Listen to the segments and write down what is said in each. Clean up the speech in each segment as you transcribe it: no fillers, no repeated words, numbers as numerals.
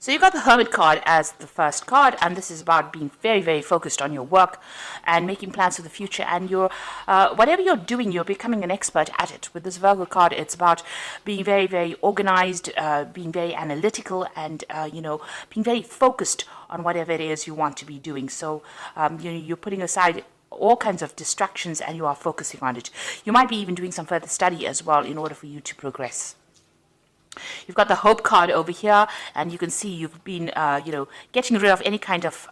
So you got the Hermit card as the first card, and this is about being very, very focused on your work and making plans for the future. And whatever you're doing, you're becoming an expert at it. With this Virgo card, it's about being very, very organized, being very analytical, and being very focused on whatever it is you want to be doing. So you're putting aside all kinds of distractions and you are focusing on it. You might be even doing some further study as well in order for you to progress. You've got the Hope card over here, and you can see you've been, getting rid of any kind of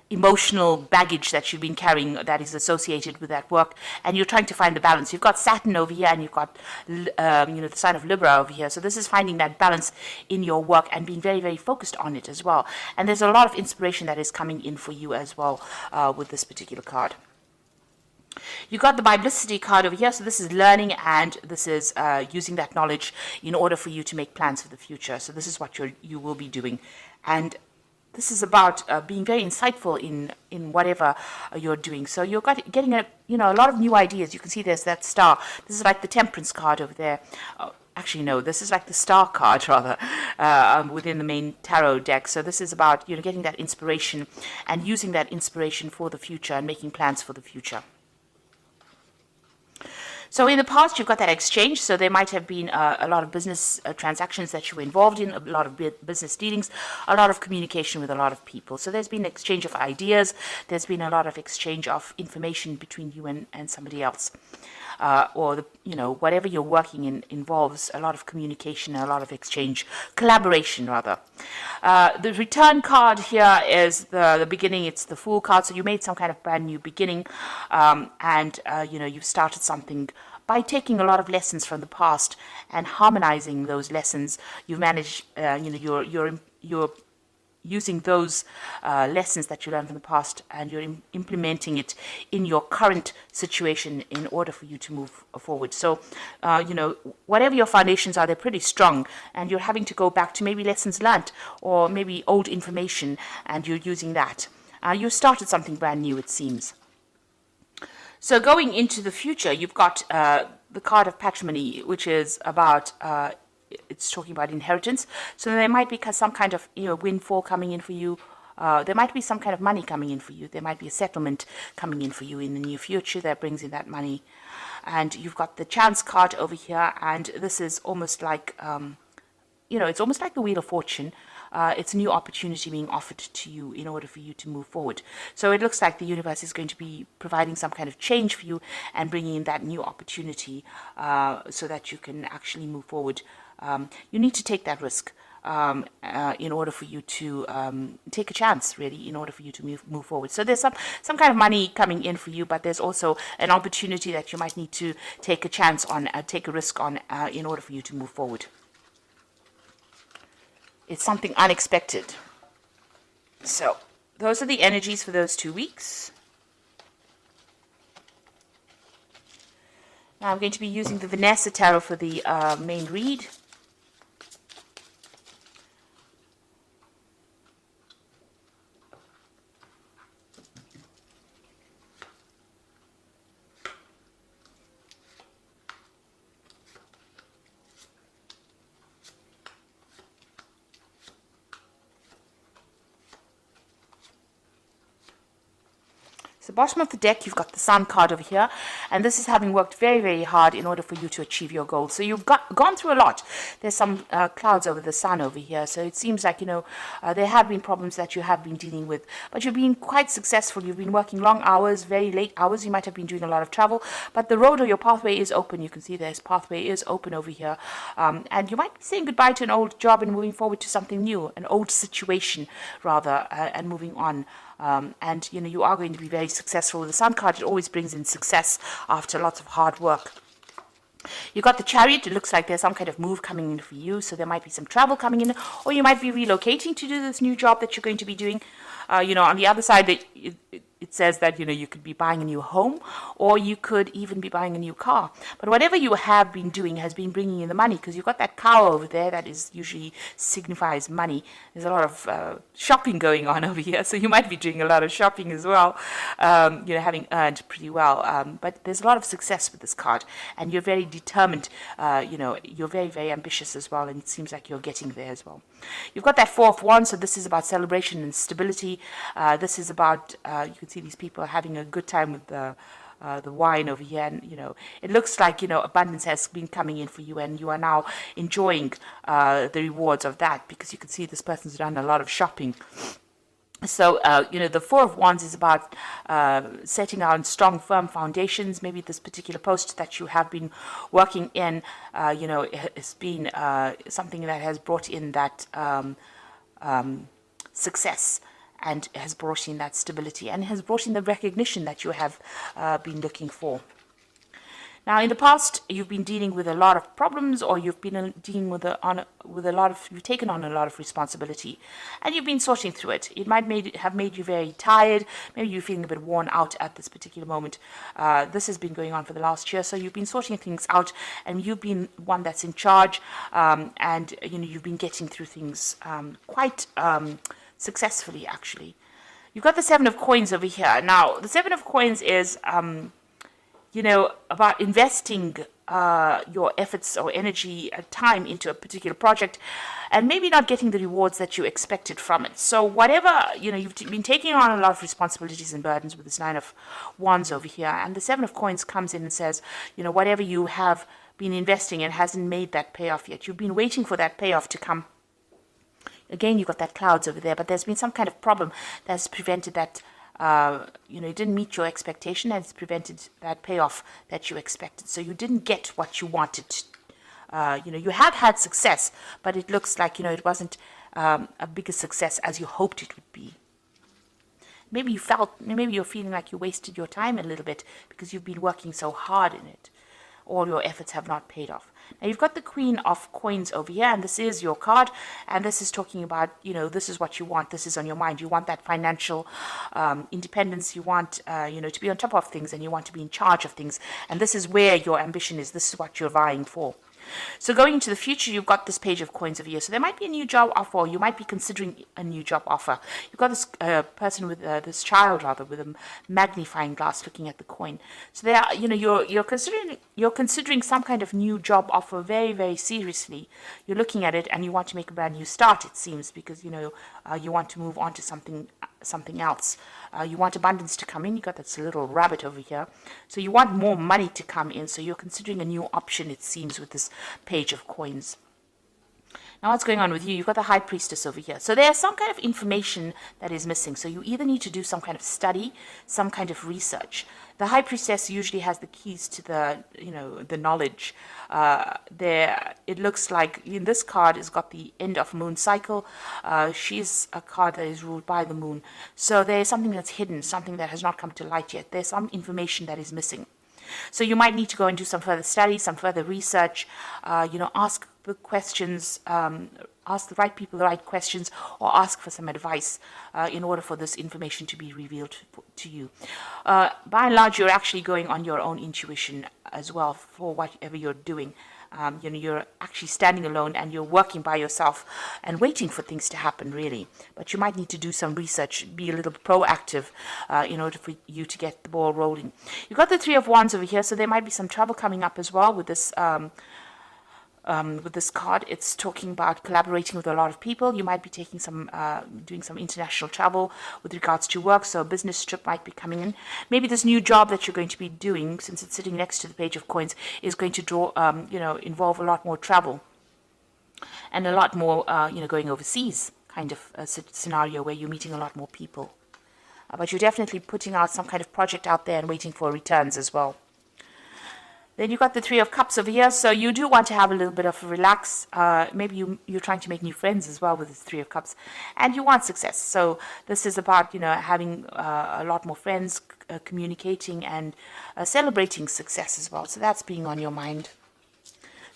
emotional baggage that you've been carrying that is associated with that work, and you're trying to find the balance. You've got Saturn over here, and you've got, the sign of Libra over here. So this is finding that balance in your work and being very, very focused on it as well. And there's a lot of inspiration that is coming in for you as well with this particular card. You got the Biblicity card over here, so this is learning, and this is using that knowledge in order for you to make plans for the future. So this is what you will be doing, and this is about being very insightful in whatever you're doing. So you're getting a lot of new ideas. You can see there's that star. This is like the Temperance card over there. Actually, no, this is like the Star card, rather, within the main tarot deck. So this is about getting that inspiration and using that inspiration for the future and making plans for the future. So in the past, you've got that exchange. So there might have been a lot of business transactions that you were involved in, a lot of business dealings, a lot of communication with a lot of people. So there's been an exchange of ideas. There's been a lot of exchange of information between you and somebody else. Whatever you're working in involves a lot of communication, a lot of exchange, collaboration rather. The Return card here is the beginning. It's the Fool card. So you made some kind of brand new beginning, you've started something by taking a lot of lessons from the past and harmonizing those lessons. You've managed, you're using those lessons that you learned from the past, and you're implementing it in your current situation in order for you to move forward. So, whatever your foundations are, they're pretty strong, and you're having to go back to maybe lessons learned or maybe old information, and you're using that. You started something brand new, it seems. So going into the future, you've got the card of Patrimony, which is about it's talking about inheritance. So there might be some kind of windfall coming in for you. There might be some kind of money coming in for you. There might be a settlement coming in for you in the near future that brings in that money. And you've got the Chance card over here, and this is almost like it's almost like the Wheel of Fortune. It's a new opportunity being offered to you in order for you to move forward. So it looks like the universe is going to be providing some kind of change for you and bringing in that new opportunity so that you can actually move forward. You need to take that risk in order for you to take a chance, really, in order for you to move forward. So there's some kind of money coming in for you, but there's also an opportunity that you might need to take a chance on, take a risk on in order for you to move forward. It's something unexpected. So those are the energies for those 2 weeks. Now I'm going to be using the Vanessa Tarot for the main read. The bottom of the deck, you've got the Sun card over here, and this is having worked very, very hard in order for you to achieve your goals. So you've gone through a lot. There's some clouds over the Sun over here, so it seems like there have been problems that you have been dealing with, but you've been quite successful. You've been working long hours, very late hours. You might have been doing a lot of travel, but the road or your pathway is open. You can see this pathway is open over here, and you might be saying goodbye to an old job and moving forward to something new, an old situation rather, and moving on. You are going to be very successful. The Sun card, it always brings in success after lots of hard work. You got the Chariot. It looks like there's some kind of move coming in for you, so there might be some travel coming in, or you might be relocating to do this new job that you're going to be doing. On the other side, it it says that, you could be buying a new home, or you could even be buying a new car. But whatever you have been doing has been bringing in the money, because you've got that cow over there that is usually signifies money. There's a lot of shopping going on over here, so you might be doing a lot of shopping as well, having earned pretty well. But there's a lot of success with this card, and you're very determined. You're very, very ambitious as well, and it seems like you're getting there as well. You've got that Four of Wands, so this is about celebration and stability. This is about, you can see these people are having a good time with the wine over here, and it looks like abundance has been coming in for you, and you are now enjoying the rewards of that, because you can see this person's done a lot of shopping. So, the Four of Wands is about setting out strong, firm foundations. Maybe this particular post that you have been working in, it's been something that has brought in that success, and has brought in that stability, and has brought in the recognition that you have been looking for. Now, in the past, you've been dealing with a lot of problems, or you've been dealing with you've taken on a lot of responsibility, and you've been sorting through it. It might have made you very tired. Maybe you're feeling a bit worn out at this particular moment. This has been going on for the last year, so you've been sorting things out, and you've been one that's in charge, and you've been getting through things quite successfully, actually. You've got the Seven of Coins over here. Now, the Seven of Coins is about investing your efforts or energy and time into a particular project, and maybe not getting the rewards that you expected from it. So whatever, you've been taking on a lot of responsibilities and burdens with this Nine of Wands over here, and the Seven of Coins comes in and says, whatever you have been investing in hasn't made that payoff yet. You've been waiting for that payoff to come. Again, you've got that clouds over there, but there's been some kind of problem that's prevented that. It didn't meet your expectation, and it's prevented that payoff that you expected. So you didn't get what you wanted. You have had success, but it looks like, it wasn't a bigger success as you hoped it would be. Maybe you're feeling like you wasted your time a little bit because you've been working so hard in it. All your efforts have not paid off. Now, you've got the Queen of Coins over here, and this is your card, and this is talking about, this is what you want, this is on your mind. You want that financial independence, you want, to be on top of things, and you want to be in charge of things, and this is where your ambition is, this is what you're vying for. So going into the future, you've got this Page of Coins over here. So there might be a new job offer, or you might be considering a new job offer. You've got this person with this child, rather, with a magnifying glass looking at the coin. So there, you're considering some kind of new job offer very, very seriously. You're looking at it, and you want to make a brand new start, it seems, because you want to move on to something else. You want abundance to come in. You got this little rabbit over here. So you want more money to come in. So you're considering a new option, it seems, with this Page of Coins. Now, what's going on with you? You've got the High Priestess over here. So there's some kind of information that is missing. So you either need to do some kind of study, some kind of research. The High Priestess usually has the keys to the knowledge. It looks like in this card has got the end of moon cycle. She's a card that is ruled by the moon. So there's something that's hidden, something that has not come to light yet. There's some information that is missing. So you might need to go and do some further study, some further research, ask the questions, ask the right people the right questions, or ask for some advice in order for this information to be revealed to you. By and large, you're actually going on your own intuition as well for whatever you're doing. You're actually standing alone, and you're working by yourself and waiting for things to happen, really. But you might need to do some research, be a little proactive in order for you to get the ball rolling. You've got the Three of Wands over here, so there might be some trouble coming up as well with this card. It's talking about collaborating with a lot of people. You might be taking doing some international travel with regards to work, so a business trip might be coming in. Maybe this new job that you're going to be doing, since it's sitting next to the Page of Coins, is going to involve a lot more travel and a lot more, going overseas kind of a scenario where you're meeting a lot more people. But you're definitely putting out some kind of project out there and waiting for returns as well. Then you've got the Three of Cups over here, so you do want to have a little bit of a relax. Maybe you're trying to make new friends as well with the Three of Cups, and you want success. So this is about, having a lot more friends, communicating, and celebrating success as well. So that's being on your mind.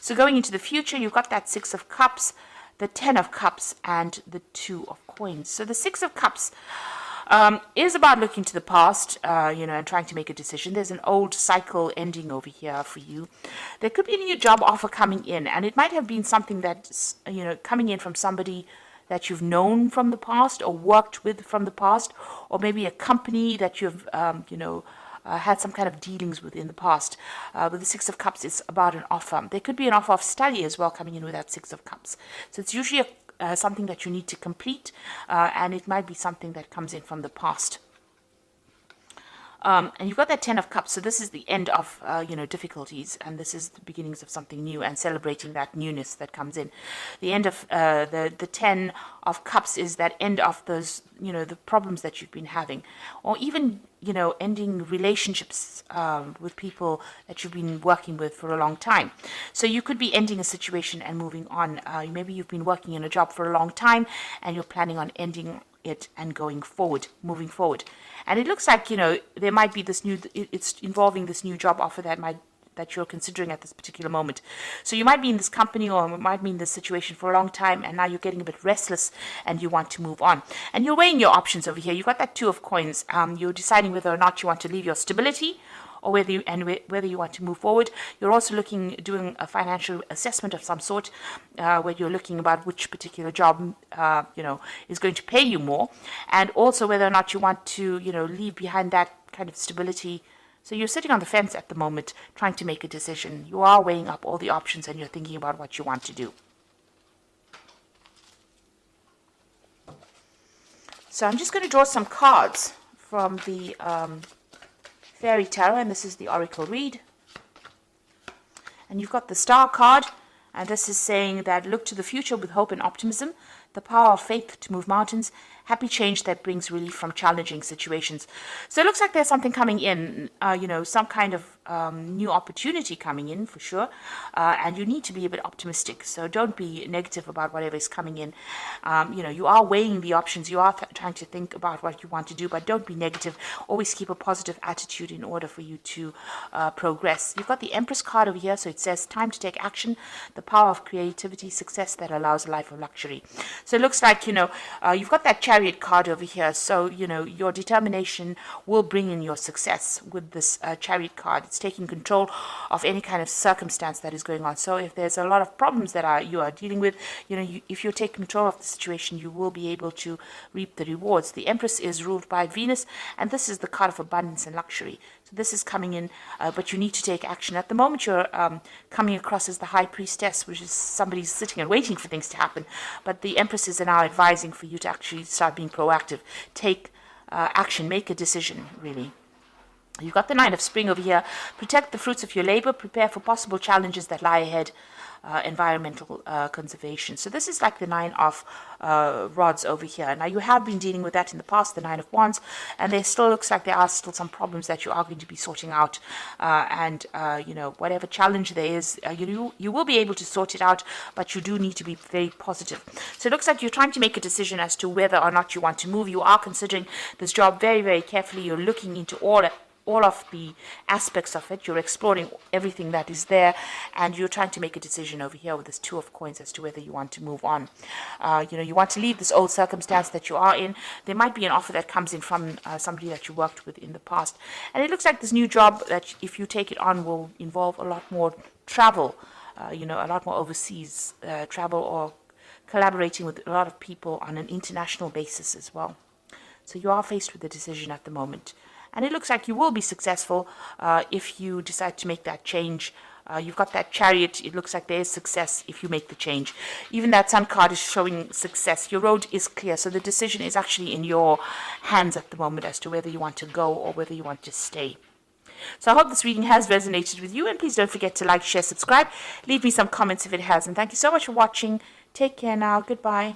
So going into the future, you've got that Six of Cups, the Ten of Cups, and the Two of Coins. So the Six of Cups, Is about looking to the past, and trying to make a decision. There's an old cycle ending over here for you. There could be a new job offer coming in, and it might have been something that's, coming in from somebody that you've known from the past or worked with from the past, or maybe a company that you've, had some kind of dealings with in the past. With the Six of Cups, it's about an offer. There could be an offer of study as well coming in with that Six of Cups. So it's usually something that you need to complete, and it might be something that comes in from the past. And you've got that Ten of Cups, so this is the end of, difficulties, and this is the beginnings of something new and celebrating that newness that comes in. The end of the Ten of Cups is that end of those, the problems that you've been having, or even, ending relationships with people that you've been working with for a long time. So you could be ending a situation and moving on. Maybe you've been working in a job for a long time, and you're planning on ending it and moving forward. And it looks like, there might be it's involving this new job offer that you're considering at this particular moment. So you might be in this company or might be in this situation for a long time, and now you're getting a bit restless and you want to move on. And you're weighing your options over here. You've got that Two of Coins. You're deciding whether or not you want to leave your stability, or whether you want to move forward. You're also doing a financial assessment of some sort, where you're looking about which particular job, is going to pay you more, and also whether or not you want to, leave behind that kind of stability. So you're sitting on the fence at the moment, trying to make a decision. You are weighing up all the options, and you're thinking about what you want to do. So I'm just going to draw some cards from the Fairy Tarot, and this is the Oracle read. And you've got the Star card, and this is saying that look to the future with hope and optimism, the power of faith to move mountains, happy change that brings relief from challenging situations. So it looks like there's something coming in, some kind of new opportunity coming in for sure, and you need to be a bit optimistic. So don't be negative about whatever is coming in. You are weighing the options. You are trying to think about what you want to do, but don't be negative. Always keep a positive attitude in order for you to progress. You've got the Empress card over here, so it says time to take action, the power of creativity, success that allows a life of luxury. So it looks like, you've got that Chariot card over here. So, your determination will bring in your success with this Chariot card. It's taking control of any kind of circumstance that is going on. So if there's a lot of problems that you are dealing with, if you take control of the situation, you will be able to reap the rewards. The Empress is ruled by Venus, and this is the card of abundance and luxury. So this is coming in, but you need to take action. At the moment, you're coming across as the High Priestess, which is somebody sitting and waiting for things to happen. But the Empress is now advising for you to actually start being proactive. Take action, make a decision, really. You've got the Nine of Spring over here. Protect the fruits of your labor. Prepare for possible challenges that lie ahead. Environmental conservation. So this is like the Nine of Rods over here. Now you have been dealing with that in the past, the Nine of Wands, and there still looks like there are still some problems that you are going to be sorting out. Whatever challenge there is, you will be able to sort it out, but you do need to be very positive. So it looks like you're trying to make a decision as to whether or not you want to move. You are considering this job very, very carefully. You're looking into all of the aspects of it. You're exploring everything that is there, and you're trying to make a decision over here with this Two of Coins as to whether you want to move on. You want to leave this old circumstance that you are in. There might be an offer that comes in from somebody that you worked with in the past, and it looks like this new job that if you take it on will involve a lot more travel, a lot more overseas travel, or collaborating with a lot of people on an international basis as well. So you are faced with a decision at the moment. And it looks like you will be successful if you decide to make that change. You've got that Chariot. It looks like there is success if you make the change. Even that Sun card is showing success. Your road is clear. So the decision is actually in your hands at the moment as to whether you want to go or whether you want to stay. So I hope this reading has resonated with you. And please don't forget to like, share, subscribe. Leave me some comments if it has. And thank you so much for watching. Take care now. Goodbye.